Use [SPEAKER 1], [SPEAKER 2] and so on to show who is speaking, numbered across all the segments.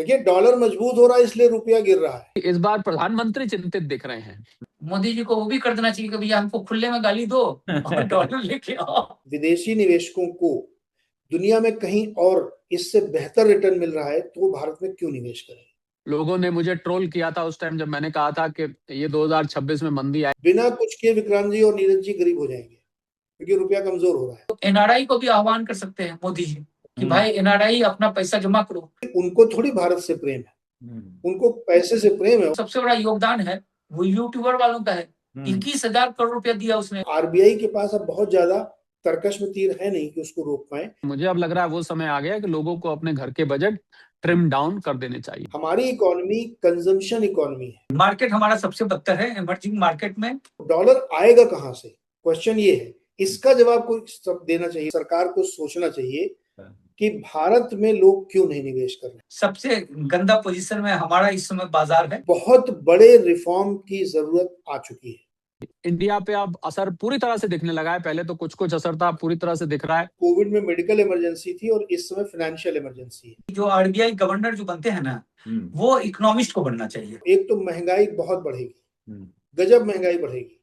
[SPEAKER 1] देखिए, डॉलर मजबूत हो रहा है इसलिए रुपया गिर रहा है।
[SPEAKER 2] इस बार प्रधानमंत्री चिंतित दिख रहे हैं।
[SPEAKER 3] मोदी जी को वो भी कर देना चाहिए कि भैया हमको खुले में गाली दो और डॉलर लेके आओ।
[SPEAKER 1] विदेशी निवेशकों को दुनिया में कहीं और इससे बेहतर रिटर्न मिल रहा है तो वो भारत में क्यों निवेश करें।
[SPEAKER 2] लोगों ने मुझे ट्रोल किया था उस टाइम जब मैंने कहा था कि ये 2026 में मंदी आई।
[SPEAKER 1] बिना कुछ किए विक्रांत जी और नीरज जी गरीब हो जाएंगे क्योंकि रुपया कमजोर हो रहा है।
[SPEAKER 3] तो एनआरआई को भी आह्वान कर सकते हैं मोदी जी कि भाई एनआरआई अपना पैसा जमा करो।
[SPEAKER 1] उनको थोड़ी भारत से प्रेम है, उनको पैसे से प्रेम है।
[SPEAKER 3] सबसे बड़ा योगदान है वो यूट्यूबर वालों का है। 21,000 करोड़ रुपया दिया उसने।
[SPEAKER 1] आरबीआई के पास अब बहुत ज्यादा तरकश में तीर है नहीं कि उसको रोक पाए।
[SPEAKER 2] मुझे अब लग रहा है वो समय आ गया कि लोगों को अपने घर के बजट ट्रिम डाउन कर देने चाहिए।
[SPEAKER 1] हमारी इकोनॉमी कंजम्पशन इकोनॉमी है।
[SPEAKER 3] मार्केट हमारा सबसे बदतर है इमर्जिंग मार्केट में।
[SPEAKER 1] डॉलर आएगा कहां से, क्वेश्चन ये है। इसका जवाब कोई सब देना चाहिए। सरकार को सोचना चाहिए कि भारत में लोग क्यों नहीं निवेश कर रहे।
[SPEAKER 3] सबसे गंदा पोजीशन में हमारा इस समय बाजार है।
[SPEAKER 1] बहुत बड़े रिफॉर्म की जरूरत आ चुकी है।
[SPEAKER 2] इंडिया पे अब असर पूरी तरह से दिखने लगा है। पहले तो कुछ कुछ असर था, पूरी तरह से दिख रहा है।
[SPEAKER 1] कोविड में मेडिकल इमरजेंसी थी और इस समय फाइनेंशियल इमरजेंसी है।
[SPEAKER 3] जो आरबीआई गवर्नर जो बनते हैं ना, वो इकोनॉमिस्ट को बनना चाहिए।
[SPEAKER 1] एक तो महंगाई बहुत बढ़ेगी, गजब महंगाई बढ़ेगी।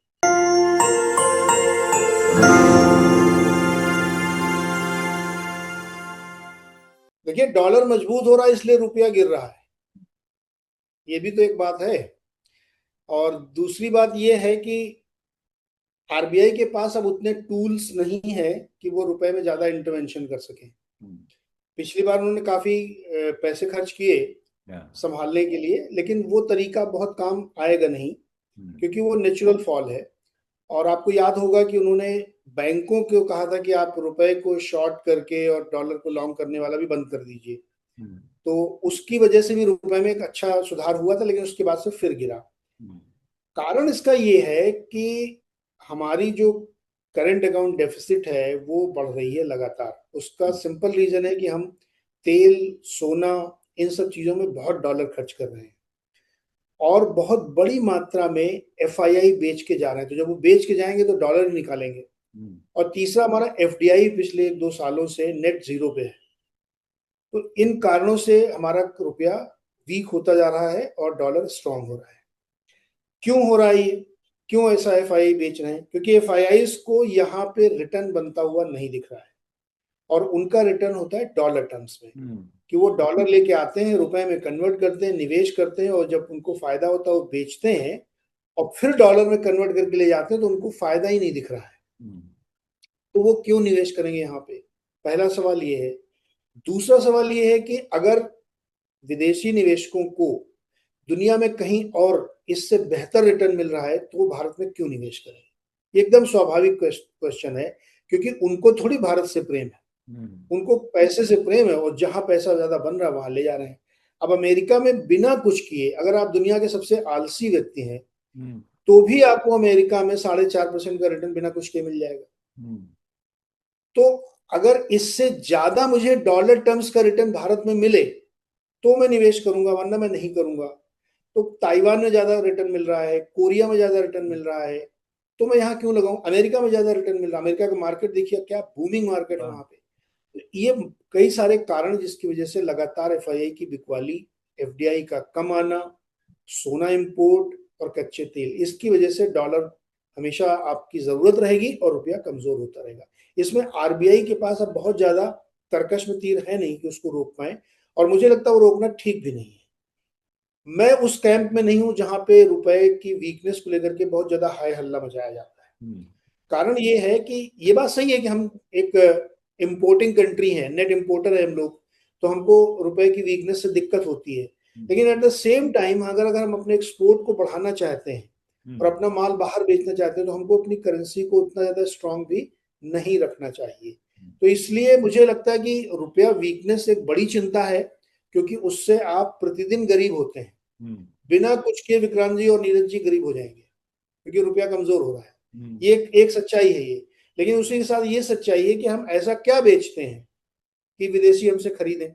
[SPEAKER 1] देखिए, डॉलर मजबूत हो रहा है इसलिए रुपया गिर रहा है, ये भी तो एक बात है। और दूसरी बात ये है कि आरबीआई के पास अब उतने टूल्स नहीं है कि वो रुपए में ज्यादा इंटरवेंशन कर सके। पिछली बार उन्होंने काफी पैसे खर्च किए संभालने के लिए, लेकिन वो तरीका बहुत काम आएगा नहीं क्योंकि वो नेचुरल फॉल है। और आपको याद होगा कि उन्होंने बैंकों को कहा था कि आप रुपए को शॉर्ट करके और डॉलर को लॉन्ग करने वाला भी बंद कर दीजिए। तो उसकी वजह से भी रुपए में एक अच्छा सुधार हुआ था, लेकिन उसके बाद से फिर गिरा। कारण इसका ये है कि हमारी जो करंट अकाउंट डेफिसिट है वो बढ़ रही है लगातार। उसका सिंपल रीजन है कि हम तेल, सोना, इन सब चीजों में बहुत डॉलर खर्च कर रहे हैं और बहुत बड़ी मात्रा में एफआईआई बेच के जा रहे हैं। तो जब वो बेच के जाएंगे तो डॉलर ही निकालेंगे। और तीसरा, हमारा एफडीआई पिछले 1-2 सालों से नेट जीरो पे है। तो इन कारणों से हमारा रुपया वीक होता जा रहा है और डॉलर स्ट्रांग हो रहा है। क्यों हो रहा है ये, क्यों ऐसा एफआईआई बेच रहे हैं? क्योंकि एफआईआई को यहाँ पे रिटर्न बनता हुआ नहीं दिख रहा है और उनका रिटर्न होता है डॉलर टर्म्स में, कि वो डॉलर लेके आते हैं, रुपए में कन्वर्ट करते हैं, निवेश करते हैं और जब उनको फायदा होता है वो बेचते हैं और फिर डॉलर में कन्वर्ट करके ले जाते हैं, तो उनको फायदा ही नहीं दिख रहा है। तो वो क्यों निवेश करेंगे यहाँ पे? पहला सवाल ये है। दूसरा सवाल ये है कि अगर विदेशी निवेशकों को दुनिया में कहीं और इससे बेहतर रिटर्न मिल रहा है तो वो भारत में क्यों निवेश करें? ये एकदम स्वाभाविक क्वेश्चन है, क्योंकि उनको थोड़ी भारत से प्रेम है, उनको पैसे से प्रेम है और जहां पैसा ज्यादा बन रहा है वहां ले जा रहे हैं। अब अमेरिका में बिना कुछ किए, अगर आप दुनिया के सबसे आलसी व्यक्ति हैं तो भी आपको अमेरिका में 4.5% का रिटर्न बिना कुछ किए मिल जाएगा। तो अगर इससे ज्यादा मुझे डॉलर टर्म्स का रिटर्न भारत में मिले तो मैं निवेश करूंगा, वरना मैं नहीं करूंगा। तो ताइवान में ज्यादा रिटर्न मिल रहा है, कोरिया में ज्यादा रिटर्न मिल रहा है, तो मैं यहाँ क्यों लगाऊं? अमेरिका में ज्यादा रिटर्न मिल रहा है, अमेरिका का मार्केट देखिए क्या बूमिंग मार्केट है वहां पे। ये कई सारे कारण जिसकी वजह से लगातार एफआईआई की बिकवाली, एफडीआई का कम आना, सोना इंपोर्ट और कच्चे तेल, इसकी वजह से डॉलर हमेशा आपकी जरूरत रहेगी और रुपया कमजोर होता रहेगा। इसमें आरबीआई के पास अब बहुत ज्यादा तरकश में तीर है नहीं कि उसको रोक पाए, और मुझे लगता है वो रोकना ठीक भी नहीं है। मैं उस कैंप में नहीं हूं जहां पे रुपए की वीकनेस को लेकर के बहुत ज्यादा हाय हल्ला मचाया जाता है। कारण ये है कि ये बात सही है कि हम एक इंपोर्टिंग कंट्री है, नेट इंपोर्टर है हम लोग, तो हमको रुपए की वीकनेस से दिक्कत होती है। लेकिन एट द सेम टाइम अगर हम अपने एक्सपोर्ट को बढ़ाना चाहते हैं और अपना माल बाहर बेचना चाहते हैं तो हमको अपनी करेंसी को उतना ज्यादा स्ट्रांग भी नहीं रखना चाहिए। तो इसलिए मुझे लगता है कि रुपया वीकनेस एक बड़ी चिंता है, क्योंकि उससे आप प्रतिदिन गरीब होते हैं। बिना कुछ किए विक्रांत जी और नीरज जी गरीब हो जाएंगे क्योंकि रुपया कमजोर हो रहा है। ये एक सच्चाई है ये। लेकिन उसी के साथ ये सच्चाई है कि हम ऐसा क्या बेचते हैं कि विदेशी हमसे खरीदें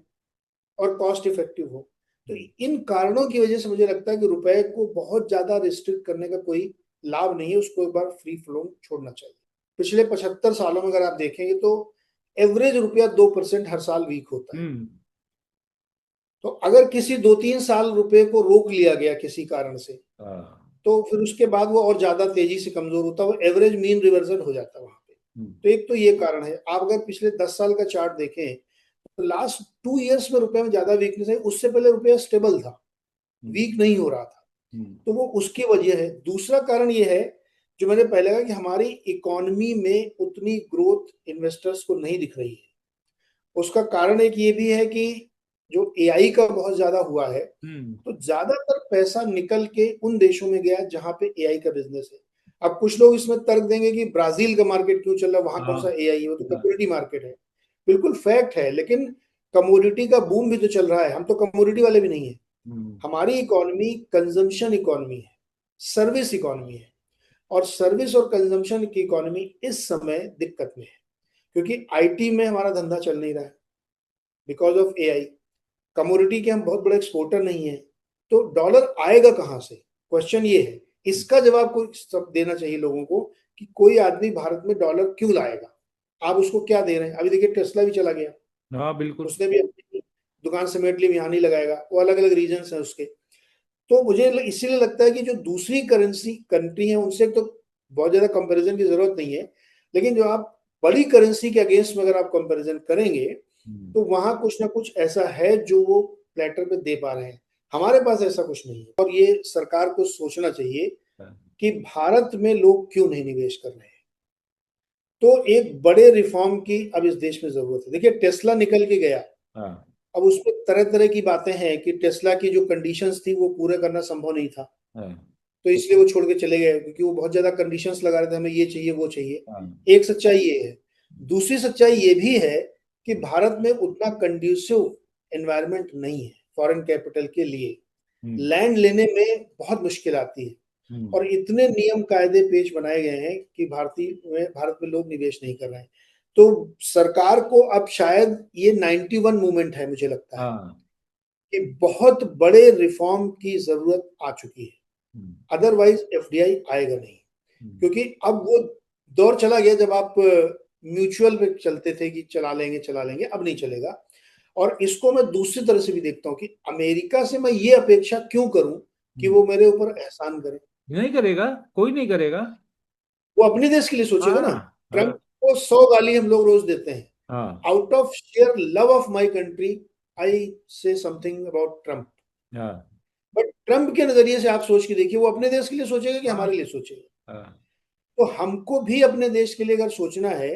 [SPEAKER 1] और कॉस्ट इफेक्टिव हो। तो इन कारणों की वजह से मुझे लगता है कि रुपए को बहुत ज्यादा रिस्ट्रिक्ट करने का कोई लाभ नहीं है, उसको एक बार फ्री फ्लो छोड़ना चाहिए। पिछले 75 सालों में अगर आप देखेंगे तो एवरेज रुपया 2% हर साल वीक होता है। तो अगर किसी 2-3 साल रुपए को रोक लिया गया किसी कारण से, तो फिर उसके बाद वो और ज्यादा तेजी से कमजोर होता है, वो एवरेज मीन रिवर्जन हो जाता है वहां पे। तो एक तो ये कारण है। आप अगर पिछले 10 साल का चार्ट देखें तो लास्ट 2 इयर्स में रुपए में ज्यादा वीकनेस है, उससे पहले रुपया स्टेबल था, वीक नहीं हो रहा था। तो वो उसकी वजह है। दूसरा कारण ये है जो मैंने पहले कहा कि हमारी इकोनॉमी में उतनी ग्रोथ इन्वेस्टर्स को नहीं दिख रही है। उसका कारण एक ये भी है कि जो एआई का बहुत ज्यादा हुआ है, तो ज्यादातर पैसा निकल के उन देशों में गया जहां पे एआई का बिजनेस है। अब कुछ लोग इसमें तर्क देंगे कि ब्राजील का मार्केट क्यों चल रहा है, वहां कौन सा एआई है, वो तो कमोडिटी मार्केट है। बिल्कुल फैक्ट है, लेकिन कमोडिटी का बूम भी तो चल रहा है, हम तो कमोडिटी वाले भी नहीं है। हमारी इकोनॉमी कंजम्पशन इकोनॉमी है, सर्विस इकोनॉमी है, और सर्विस और कंजम्पशन की इकोनॉमी इस समय दिक्कत में है, क्योंकि आईटी में हमारा धंधा चल नहीं रहा है बिकॉज ऑफ एआई। कमोडिटी के हम बहुत बड़े एक्सपोर्टर नहीं है, तो डॉलर आएगा कहाँ से, क्वेश्चन ये है। इसका जवाब कोई सब देना चाहिए लोगों को कि कोई आदमी भारत में डॉलर क्यों लाएगा, आप उसको क्या दे रहे हैं। अभी देखिए टेस्ला भी चला गया,
[SPEAKER 4] हाँ बिल्कुल,
[SPEAKER 1] उसने भी अपनी दुकान समेट ली, यहाँ नहीं लगाएगा, वो अलग अलग रीजन है उसके। तो मुझे इसीलिए लगता है कि जो दूसरी करेंसी कंट्री है उनसे तो बहुत ज्यादा कंपैरिजन की जरूरत नहीं है, लेकिन जो आप बड़ी करेंसी के अगेंस्ट में अगर आप कंपैरिजन करेंगे तो वहां कुछ ना कुछ ऐसा है जो वो प्लेटर पे दे पा रहे हैं। हमारे पास ऐसा कुछ नहीं है, और ये सरकार को सोचना चाहिए कि भारत में लोग क्यों नहीं निवेश कर रहे हैं। तो एक बड़े रिफॉर्म की अब इस देश में जरूरत है। देखिए टेस्ला निकल के गया, अब उसमें तरह तरह की बातें हैं कि टेस्ला की जो कंडीशंस थी वो पूरा करना संभव नहीं था, तो इसलिए वो छोड़ के चले गए, क्योंकि वो बहुत ज्यादा कंडीशंस लगा रहे थे, हमें ये चाहिए वो चाहिए। एक सच्चाई ये है। दूसरी सच्चाई ये भी है कि भारत में उतना कंड्यूसिव एनवायरनमेंट नहीं है फॉरेन कैपिटल के लिए, लैंड लेने में बहुत मुश्किल आती है, और इतने नियम कायदे पेच बनाए गए हैं कि भारत में लोग निवेश नहीं कर रहे हैं। तो सरकार को अब शायद ये 91 मूवमेंट है, मुझे लगता है कि बहुत बड़े रिफॉर्म की जरूरत आ चुकी है, अदरवाइज एफडीआई आएगा नहीं। क्योंकि अब वो दौर चला गया जब आप म्यूचुअल पे चलते थे कि चला लेंगे, अब नहीं चलेगा। और इसको मैं दूसरी तरह से भी देखता हूँ कि अमेरिका से मैं ये अपेक्षा क्यों करूं कि वो मेरे ऊपर एहसान करे।
[SPEAKER 4] नहीं करेगा, कोई नहीं करेगा,
[SPEAKER 1] वो अपने देश के लिए सोचेगा ना। ट्रम्प को 100 गाली हम लोग रोज देते हैं, out of share love of my country I से something about Trump. But Trump के नजरिए से आप सोच के देखिए, वो अपने देश के लिए सोचेगा कि हमारे लिए सोचेगा। तो हमको भी अपने देश के लिए अगर सोचना है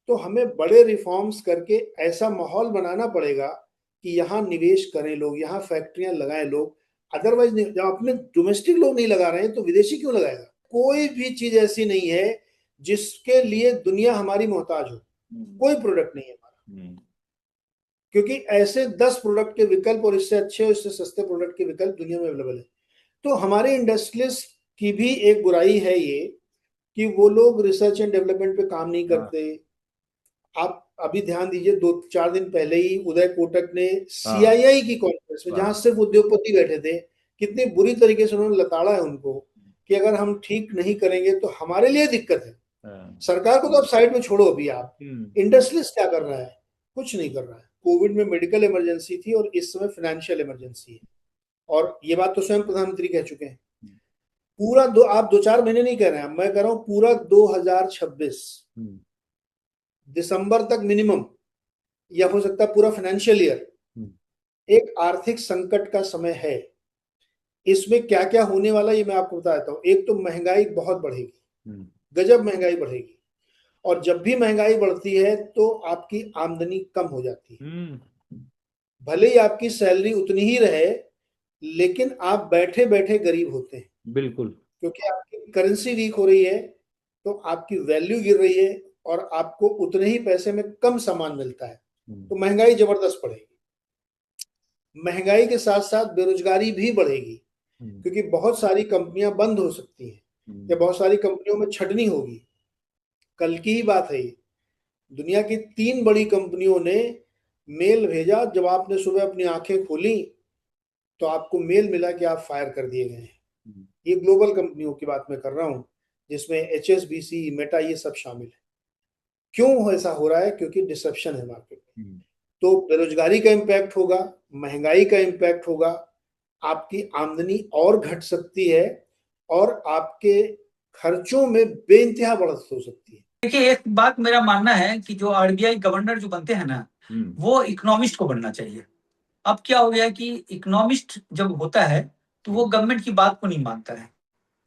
[SPEAKER 1] तो हमें बड़े रिफॉर्म्स करके ऐसा माहौल बनाना पड़ेगा कि यहाँ निवेश करें लोग, यहाँ फैक्ट्रियां लगाएं लोग। अदरवाइज जब अपने डोमेस्टिक लोग नहीं लगा रहे हैं तो विदेशी क्यों लगाएगा। कोई भी चीज ऐसी नहीं है जिसके लिए दुनिया हमारी मोहताज हो, कोई प्रोडक्ट नहीं है हमारा, क्योंकि ऐसे 10 प्रोडक्ट के विकल्प और इससे अच्छे और इससे सस्ते प्रोडक्ट के विकल्प दुनिया में अवेलेबल है। तो हमारे इंडस्ट्रियलिस्ट की भी एक बुराई है ये कि वो लोग रिसर्च एंड डेवलपमेंट पे काम नहीं करते। आप अभी ध्यान दीजिए, 2-4 दिन पहले ही उदय कोटक ने सीआईआई की कॉन्फ्रेंस में, जहां सिर्फ उद्योगपति बैठे थे, कितनी बुरी तरीके से उन्होंने लताड़ा है उनको कि अगर हम ठीक नहीं करेंगे तो हमारे लिए दिक्कत है। सरकार को तो आप साइड में छोड़ो, अभी आप इंडस्ट्रियलिस्ट क्या कर रहा है, कुछ नहीं कर रहा है। कोविड में मेडिकल इमरजेंसी थी और इस समय फाइनेंशियल इमरजेंसी है, और ये बात तो स्वयं प्रधानमंत्री कह चुके हैं। पूरा आप 2-4 महीने नहीं कह रहे हैं, मैं कह रहा हूं पूरा 2026 दिसंबर तक मिनिमम, या हो सकता है पूरा फाइनेंशियल ईयर, एक आर्थिक संकट का समय है। इसमें क्या क्या होने वाला ये मैं आपको बता देता हूँ। एक तो महंगाई बहुत बढ़ेगी, गजब महंगाई बढ़ेगी, और जब भी महंगाई बढ़ती है तो आपकी आमदनी कम हो जाती है। भले ही आपकी सैलरी उतनी ही रहे, लेकिन आप बैठे बैठे गरीब होते हैं,
[SPEAKER 4] बिल्कुल, क्योंकि
[SPEAKER 1] आपकी करेंसी वीक हो रही है, तो आपकी वैल्यू गिर रही है, और आपको उतने ही पैसे में कम सामान मिलता है, तो महंगाई जबरदस्त बढ़ेगी। महंगाई के साथ साथ बेरोजगारी भी बढ़ेगी, क्योंकि बहुत सारी कंपनियां बंद हो सकती हैं, या बहुत सारी कंपनियों में छटनी होगी। कल की ही बात है ये, दुनिया की 3 बड़ी कंपनियों ने मेल भेजा, जब आपने सुबह अपनी आंखें खोली तो आपको मेल मिला कि आप फायर कर दिए गए हैं। ये ग्लोबल कंपनियों की बात मैं कर रहा हूं, जिसमें HSBC, मेटा, ये सब शामिल है। क्यों ऐसा हो रहा है? क्योंकि डिसेप्शन है मार्केट में। तो बेरोजगारी का इम्पैक्ट होगा, महंगाई का इम्पैक्ट होगा, आपकी आमदनी और घट सकती है और आपके खर्चों में बेइंतहा बढ़त हो सकती है।
[SPEAKER 3] देखिए, एक बात मेरा मानना है कि जो आरबीआई गवर्नर जो बनते हैं ना, वो इकोनॉमिस्ट को बनना चाहिए। अब क्या हो गया कि इकोनॉमिस्ट जब होता है तो वो गवर्नमेंट की बात को नहीं मानता है,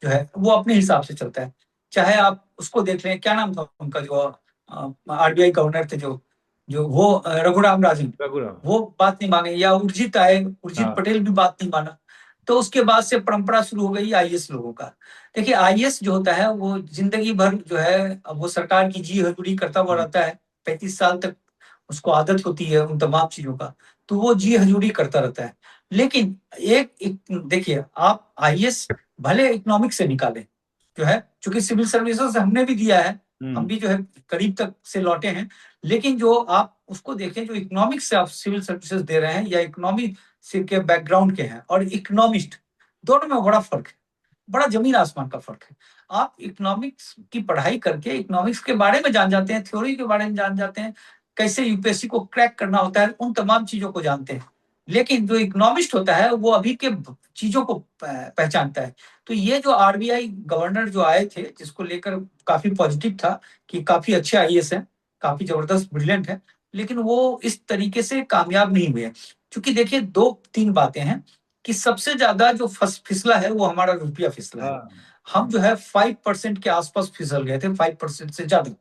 [SPEAKER 3] जो है वो अपने हिसाब से चलता है। चाहे आप उसको देख लें, क्या नाम था उनका जो आरबीआई गवर्नर थे, जो जो वो रघुराम राजन, वो बात नहीं माने, या उर्जित आए, उर्जित पटेल भी बात नहीं माना। तो उसके बाद से परंपरा शुरू हो गई आईएएस लोगों का। देखिए, आईएएस जो होता है वो जिंदगी भर जो है वो सरकार की जी हजूरी करता हुआ रहता है, 35 साल तक उसको आदत होती है उन तमाम चीजों का, तो वो जी हजूरी करता रहता है। लेकिन एक देखिए, आप आईएएस भले इकोनॉमिक्स से निकालें, जो है चूंकि सिविल सर्विसेज हमने भी दिया है, हम भी जो है करीब तक से लौटे हैं, लेकिन जो आप उसको देखें, जो इकोनॉमिक्स से आप सिविल सर्विसेज दे रहे हैं या इकोनॉमी से के बैकग्राउंड के हैं और इकोनॉमिस्ट, दोनों में बड़ा फर्क है, बड़ा जमीन आसमान का फर्क है। आप इकोनॉमिक्स की पढ़ाई करके इकोनॉमिक्स के बारे में जान जाते हैं, थ्योरी के बारे में जान जाते हैं, कैसे यूपीएससी को क्रैक करना होता है, उन तमाम चीजों को जानते हैं। लेकिन जो इकोनॉमिस्ट होता है वो अभी के चीजों को पहचानता है। तो ये जो आरबीआई गवर्नर जो आए थे, जिसको लेकर काफी पॉजिटिव था कि काफी अच्छे आईएएस हैं, काफी जबरदस्त ब्रिलियंट है, लेकिन वो इस तरीके से कामयाब नहीं हुए। क्योंकि देखिए, 2-3 बातें हैं कि सबसे ज्यादा जो फिसला है वो हमारा रुपया फिसला है। हम जो है 5% के आसपास फिसल गए थे, 5% से ज्यादा।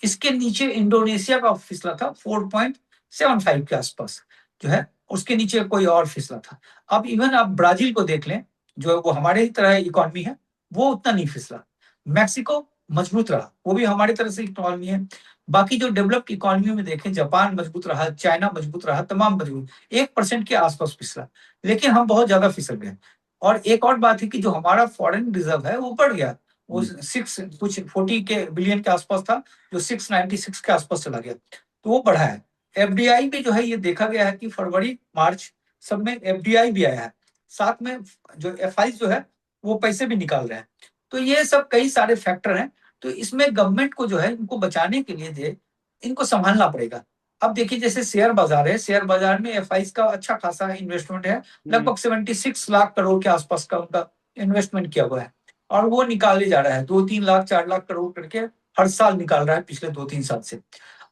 [SPEAKER 3] इसके नीचे इंडोनेशिया का फिसला था 4.75 के आसपास, जो है उसके नीचे कोई और फिसला था। अब इवन आप ब्राजील को देख लें, जो वो हमारे ही तरह इकोनॉमी है, वो उतना नहीं फिसला। मैक्सिको मजबूत रहा, वो भी हमारी तरह से इकोनॉमी है। बाकी जो डेवलप्ड इकोनॉमी में देखें, जापान मजबूत रहा, चाइना मजबूत रहा, तमाम मजबूत, 1% के आसपास फिसला, लेकिन हम बहुत ज्यादा फिसल गए। और एक और बात है कि जो हमारा फॉरेन रिजर्व है वो बढ़ गया, वो 40 के बिलियन के आसपास था, जो 696 के आसपास चला गया, तो वो बढ़ा है। एफडीआई भी जो है, ये देखा गया है कि फरवरी मार्च सब में एफडीआई भी आया है, साथ में जो एफआई जो है वो पैसे भी निकाल रहे हैं। तो ये सब कई सारे फैक्टर हैं। तो इसमें गवर्नमेंट को जो है इनको बचाने के लिए इनको संभालना पड़ेगा। अब देखिए, जैसे शेयर बाजार है, शेयर बाजार में एफआई का अच्छा खासा इन्वेस्टमेंट है, लगभग 76 लाख करोड़ के आसपास का उनका इन्वेस्टमेंट किया हुआ है, और वो निकाले जा रहा है 2-3 लाख 4 लाख करोड़ करके हर साल निकाल रहा है पिछले 2-3 साल से।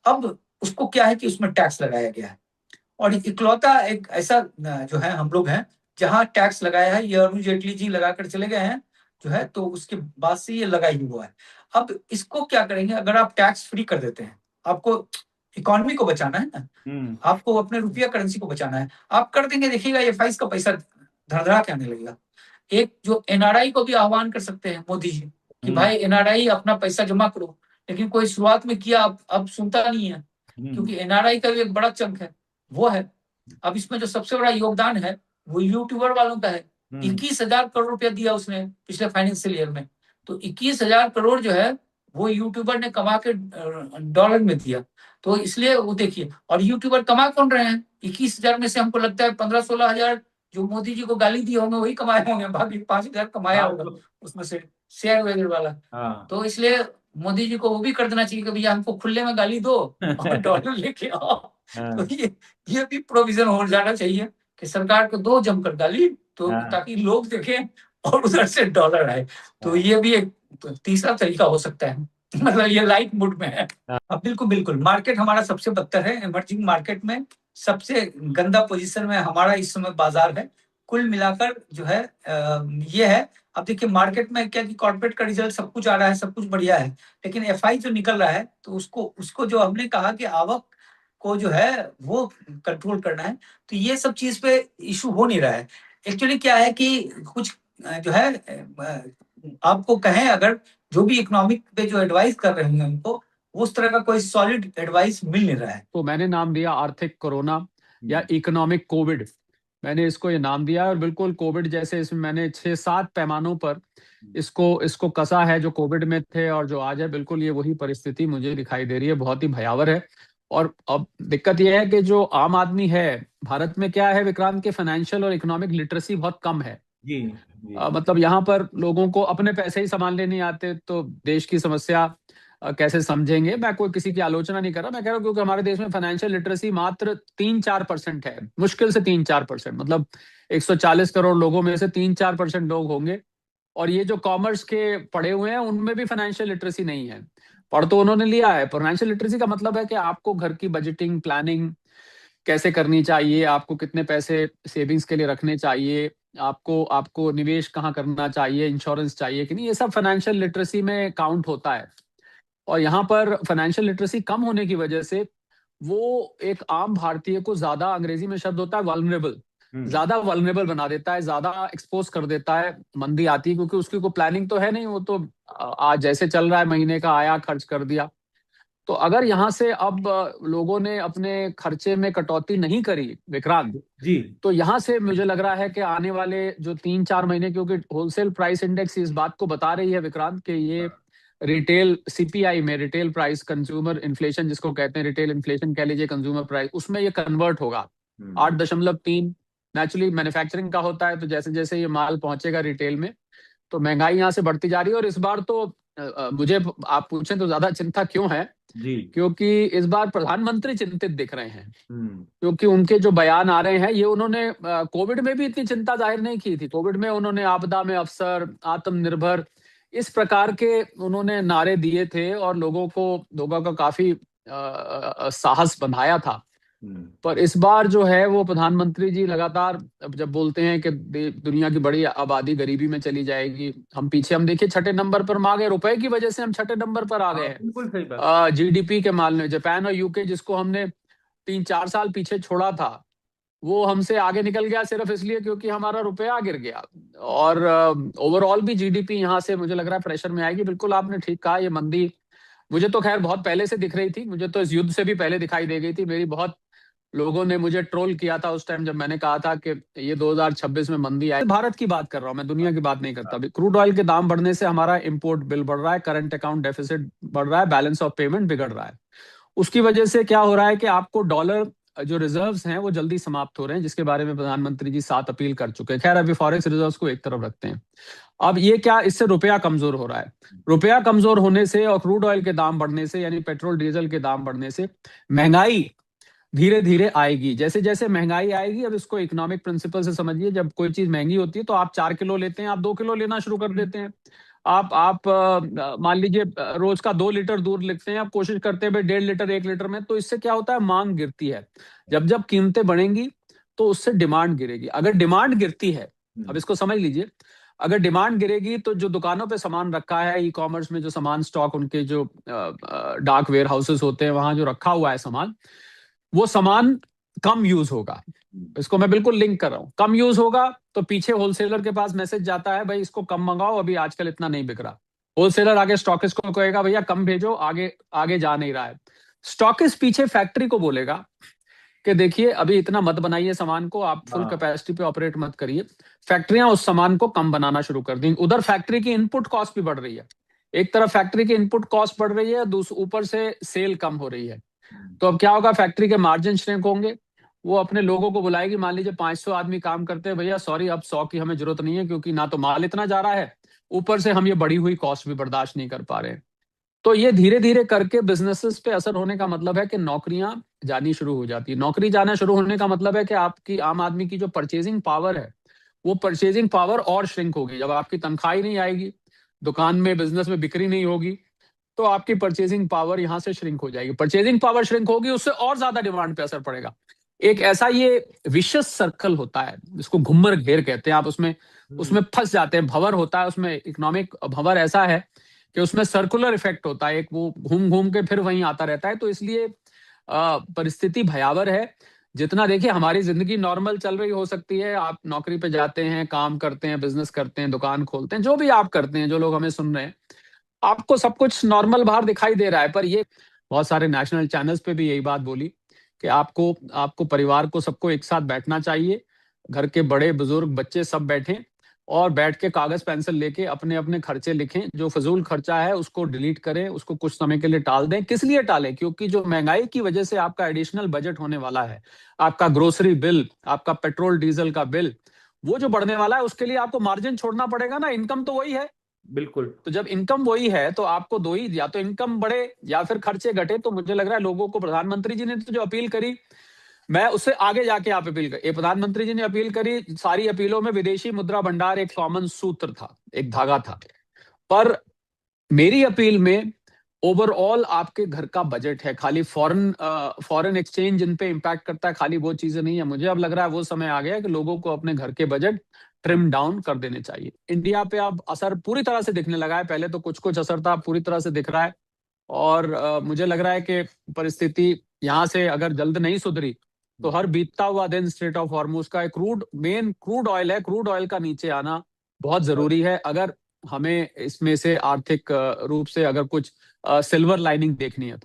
[SPEAKER 3] अब उसको क्या है कि उसमें टैक्स लगाया गया है, और इकलौता एक ऐसा जो है हम लोग हैं जहां टैक्स लगाया है, ये अरुण जेटली जी लगाकर चले गए हैं, जो है तो उसके बाद से ये लगा ही हुआ है। अब इसको क्या करेंगे, अगर आप टैक्स फ्री कर देते हैं, आपको इकोनॉमी को बचाना है ना, आपको अपने रुपया करेंसी को बचाना है, आप कर देंगे, देखिएगा एफआई का पैसा धड़धड़ा के आने लगेगा। एक जो एनआरआई को भी आह्वान कर सकते हैं मोदी जी कि भाई एनआरआई अपना पैसा जमा करो, लेकिन कोई शुरुआत में किया, अब सुनता नहीं है, क्योंकि एनआरआई का भी एक बड़ा चंक है वो है। अब इसमें जो सबसे बड़ा योगदान है वो यूट्यूबर वालों का है। 21,000 करोड़ रुपया दिया उसने पिछले फाइनेंशियल ईयर में, तो 21,000 करोड़ जो है वो यूट्यूबर ने कमा के डॉलर में दिया। तो इसलिए वो देखिए, और यूट्यूबर कमा कौन रहे हैं, 21,000 में से हमको लगता है 15-16 हजार जो मोदी जी को गाली दी होंगे वही कमाए होंगे, बाकी 5,000 कमाया होगा उसमें से शेयर वगैरह वाला। तो इसलिए मोदी जी को वो भी कर देना चाहिए कि भैया हमको खुले में गाली दो और डॉलर लेके आओ। तो ये भी प्रोविजन हो जाना चाहिए कि सरकार को दो जमकर गाली, तो ताकि लोग देखें और उधर से डॉलर आए। तो ये भी एक तीसरा तरीका हो सकता है, मतलब ये लाइट मूड में है। अब बिल्कुल बिल्कुल मार्केट हमारा सबसे बदतर है, इमर्जिंग मार्केट में सबसे गंदा पोजीशन में हमारा इस समय बाजार है। कुल मिलाकर जो है ये है। अब देखिए, मार्केट में क्या कि कॉर्पोरेट का रिजल्ट सब कुछ आ रहा है, सब कुछ बढ़िया है, लेकिन एफआई जो निकल रहा है तो उसको जो हमने कहा कि आवक को जो है वो कंट्रोल करना है, तो ये सब चीज पे इशू हो नहीं रहा है। एक्चुअली क्या है कि कुछ जो है आपको कहें, अगर जो भी इकोनॉमिक पे जो एडवाइस कर रहे हैं उनको, उस तरह का कोई सॉलिड एडवाइस मिल नहीं रहा है।
[SPEAKER 2] तो मैंने नाम दिया आर्थिक कोरोना या इकोनॉमिक कोविड, मैंने इसको ये नाम दिया। और बिल्कुल कोविड जैसे इसमें मैंने 6-7 पैमानों पर इसको कसा है, जो कोविड में थे और जो आज है, बिल्कुल ये वही परिस्थिति मुझे दिखाई दे रही है, बहुत ही भयावह है। और अब दिक्कत यह है कि जो आम आदमी है भारत में, क्या है विक्रांत, के फाइनेंशियल और इकोनॉमिक लिटरेसी बहुत कम है। मतलब यहाँ पर लोगों को अपने पैसे ही संभालने नहीं आते, तो देश की समस्या कैसे समझेंगे। मैं कोई किसी की आलोचना नहीं कर रहा, मैं कह रहा हूँ क्योंकि हमारे देश में फाइनेंशियल लिटरेसी मात्र 3-4% है, मुश्किल से 3-4%, मतलब 140 करोड़ लोगों में से 3-4% लोग होंगे। और ये जो कॉमर्स के पढ़े हुए हैं उनमें भी फाइनेंशियल लिटरेसी नहीं है। पढ़ तो उन्होंने लिया है, फाइनेंशियल लिटरेसी का मतलब है कि आपको घर की बजटिंग प्लानिंग कैसे करनी चाहिए, आपको कितने पैसे सेविंग्स के लिए रखने चाहिए, आपको आपको निवेश कहाँ करना चाहिए, इंश्योरेंस चाहिए कि नहीं, ये सब फाइनेंशियल लिटरेसी में काउंट होता है। और यहाँ पर फाइनेंशियल लिटरेसी कम होने की वजह से वो एक आम भारतीय को ज्यादा, अंग्रेजी में शब्द होता है वल्नरेबल, ज्यादा वल्नरेबल बना देता है, ज्यादा एक्सपोज कर देता है। मंदी आती है क्योंकि उसकी कोई प्लानिंग तो है नहीं, वो तो आज जैसे चल रहा है महीने का आया खर्च कर दिया। तो अगर यहाँ से अब लोगों ने अपने खर्चे में कटौती नहीं करी विक्रांत
[SPEAKER 4] जी
[SPEAKER 2] तो यहाँ से मुझे लग रहा है कि आने वाले जो 3-4 महीने, क्योंकि होलसेल प्राइस इंडेक्स इस बात को बता रही है विक्रांत कि ये रिटेल सीपीआई में, रिटेल प्राइस कंज्यूमर इन्फ्लेशन जिसको कहते हैं, रिटेल इन्फ्लेशन कह लीजिए, कंज्यूमर प्राइस, उसमें ये कन्वर्ट होगा 8.3। नेचुरली मैन्युफैक्चरिंग का होता है, तो जैसे जैसे ये माल पहुंचेगा रिटेल में तो महंगाई यहाँ से बढ़ती जा रही है। और इस बार तो मुझे आप पूछें तो ज्यादा चिंता क्यों है,
[SPEAKER 4] जी
[SPEAKER 2] क्योंकि इस बार प्रधानमंत्री चिंतित दिख रहे हैं। क्योंकि उनके जो बयान आ रहे हैं, ये उन्होंने कोविड में भी इतनी चिंता जाहिर नहीं की थी। कोविड में उन्होंने आपदा में अवसर, आत्मनिर्भर, इस प्रकार के उन्होंने नारे दिए थे और लोगों का काफी साहस बंधाया था। पर इस बार जो है वो प्रधानमंत्री जी लगातार जब बोलते हैं कि दुनिया की बड़ी आबादी गरीबी में चली जाएगी, हम पीछे, हम देखिए 6ठे नंबर पर आ गए, रुपए की वजह से हम 6ठे नंबर पर आ गए हैं
[SPEAKER 4] बिल्कुल सही बात।
[SPEAKER 2] जीडीपी के मामले में। जापान और यूके जिसको हमने 3-4 साल पीछे छोड़ा था, वो हमसे आगे निकल गया सिर्फ इसलिए क्योंकि हमारा रुपया गिर गया। और ओवरऑल भी जीडीपी यहाँ से मुझे लग रहा है प्रेशर में आएगी। बिल्कुल आपने ठीक कहा, ये मंदी मुझे तो खैर बहुत पहले से दिख रही थी, मुझे तो इस युद्ध से भी पहले दिखाई दे गई थी। मेरी बहुत लोगों ने मुझे ट्रोल किया था उस टाइम जब मैंने कहा था कि ये 2026 में मंदी आए। भारत की बात कर रहा हूं मैं, दुनिया की बात नहीं करता। क्रूड ऑयल के दाम बढ़ने से हमारा इंपोर्ट बिल बढ़ रहा है, करंट अकाउंट डेफिसिट बढ़ रहा है, बैलेंस ऑफ पेमेंट बिगड़ रहा है। उसकी वजह से क्या हो रहा है कि आपको डॉलर जो रिजर्व्स हैं वो जल्दी समाप्त हो रहे हैं, जिसके बारे में प्रधानमंत्री जी 7 अपील कर चुके हैं। खैर अभी फॉरेक्स रिजर्व्स को एक तरफ रखते हैं। अब ये क्या, इससे रुपया कमजोर हो रहा है। रुपया कमजोर होने से और क्रूड ऑयल के दाम बढ़ने से, यानी पेट्रोल डीजल के दाम बढ़ने से महंगाई धीरे धीरे आएगी। जैसे जैसे महंगाई आएगी, अब इसको इकोनॉमिक प्रिंसिपल से समझिए, जब कोई चीज महंगी होती है तो आप 4 किलो लेते हैं, आप 2 किलो लेना शुरू कर देते हैं। आप मान लीजिए रोज का 2 लीटर दूध लेते हैं, आप कोशिश करते हैं भाई 1.5 लीटर 1 लीटर में। तो इससे क्या होता है, मांग गिरती है। जब जब कीमतें बढ़ेंगी तो उससे डिमांड गिरेगी। अगर डिमांड गिरती है, अब इसको समझ लीजिए, अगर डिमांड गिरेगी तो जो दुकानों पे सामान रखा है, ई कॉमर्स में जो सामान स्टॉक, उनके जो डार्क वेयर हाउसेस होते हैं, वहां जो रखा हुआ है सामान, वो सामान कम यूज होगा। इसको मैं बिल्कुल लिंक कर रहा हूं, कम यूज होगा तो पीछे होलसेलर के पास मैसेज जाता है, भाई इसको कम मंगाओ, अभी आजकल इतना नहीं बिक रहा। होलसेलर आगे स्टॉकिस्ट को कहेगा भैया कम भेजो, आगे आगे जा नहीं रहा है। स्टॉकिस्ट पीछे फैक्ट्री को बोलेगा कि देखिए अभी इतना मत बनाइए सामान को, आप फुल कैपेसिटी पे ऑपरेट मत करिए। फैक्ट्रियां उस सामान को कम बनाना शुरू कर देंगी। उधर फैक्ट्री की इनपुट कॉस्ट भी बढ़ रही है। एक तरफ फैक्ट्री की इनपुट कॉस्ट बढ़ रही है, ऊपर से सेल कम हो रही है। तो अब क्या होगा, फैक्ट्री के मार्जिन श्रिंक होंगे। वो अपने लोगों को बुलाएगी, मान लीजिए 500 आदमी काम करते हैं, भैया सॉरी अब 100 की हमें जरूरत नहीं है, क्योंकि ना तो माल इतना जा रहा है, ऊपर से हम ये बढ़ी हुई कॉस्ट भी बर्दाश्त नहीं कर पा रहे हैं। तो ये धीरे धीरे करके बिजनेसेस पे असर होने का मतलब है कि नौकरियां जानी शुरू हो जाती है। नौकरी जाना शुरू होने का मतलब है कि आपकी आम आदमी की जो परचेजिंग पावर है, वो परचेजिंग पावर और श्रिंक होगी। जब आपकी तनख्वाह ही नहीं आएगी, दुकान में बिजनेस में बिक्री नहीं होगी, तो आपकी परचेजिंग पावर यहां से श्रिंक हो जाएगी। परचेजिंग पावर श्रिंक होगी, उससे और ज्यादा डिमांड पे असर पड़ेगा। एक ऐसा ये विशेष सर्कल होता है जिसको घुम्मर घेर कहते हैं। आप उसमें फंस जाते हैं। भंवर होता है उसमें, इकोनॉमिक भंवर ऐसा है कि उसमें सर्कुलर इफेक्ट होता है, एक वो घूम घूम के फिर वहीं आता रहता है। तो इसलिए परिस्थिति भयावह है। जितना देखिए हमारी जिंदगी नॉर्मल चल रही हो सकती है, आप नौकरी पे जाते हैं, काम करते हैं, बिजनेस करते हैं, दुकान खोलते हैं, जो भी आप करते हैं, जो लोग हमें सुन रहे हैं, आपको सब कुछ नॉर्मल बाहर दिखाई दे रहा है। पर ये बहुत सारे नेशनल चैनल्स पे भी यही बात बोली कि आपको परिवार को सबको एक साथ बैठना चाहिए। घर के बड़े बुजुर्ग बच्चे सब बैठें और बैठ के कागज पेंसिल लेके अपने अपने खर्चे लिखें। जो फजूल खर्चा है उसको डिलीट करें, उसको कुछ समय के लिए टाल दें। किस लिए टालें? क्योंकि जो महंगाई की वजह से आपका एडिशनल बजट होने वाला है, आपका ग्रोसरी बिल, आपका पेट्रोल डीजल का बिल, वो जो बढ़ने वाला है, उसके लिए आपको मार्जिन छोड़ना पड़ेगा ना। इनकम तो वही है,
[SPEAKER 4] बिल्कुल।
[SPEAKER 2] तो जब इनकम वही है तो आपको दो ही, या तो इनकम बढ़े या फिर खर्चे घटे। तो मुझे लग रहा है लोगों को, प्रधानमंत्री जी ने तो जो अपील करी, मैं उससे आगे जाके आप अपील कर, प्रधानमंत्री जी ने अपील करी, सारी अपीलों में विदेशी मुद्रा भंडार एक कॉमन सूत्र था, एक धागा था। पर मेरी अपील में ओवरऑल आपके घर का बजट है, खाली फॉरेन एक्सचेंज जिन पे इम्पैक्ट करता है, खाली वो चीजें नहीं है। मुझे अब लग रहा है वो समय आ गया है कि लोगों को अपने घर के बजट ट्रिम डाउन कर देने चाहिए। इंडिया पे अब असर पूरी तरह से दिखने लगा है, पहले तो कुछ कुछ असर था, पूरी तरह से दिख रहा है। और मुझे लग रहा है कि परिस्थिति यहाँ से अगर जल्द नहीं सुधरी तो हर बीतता हुआ दिन स्ट्रेट ऑफ हॉर्मुज का एक मेन क्रूड ऑयल है, क्रूड ऑयल का नीचे आना बहुत जरूरी है, अगर हमें इसमें से आर्थिक रूप से अगर कुछ सिल्वर लाइनिंग देखनी है तो।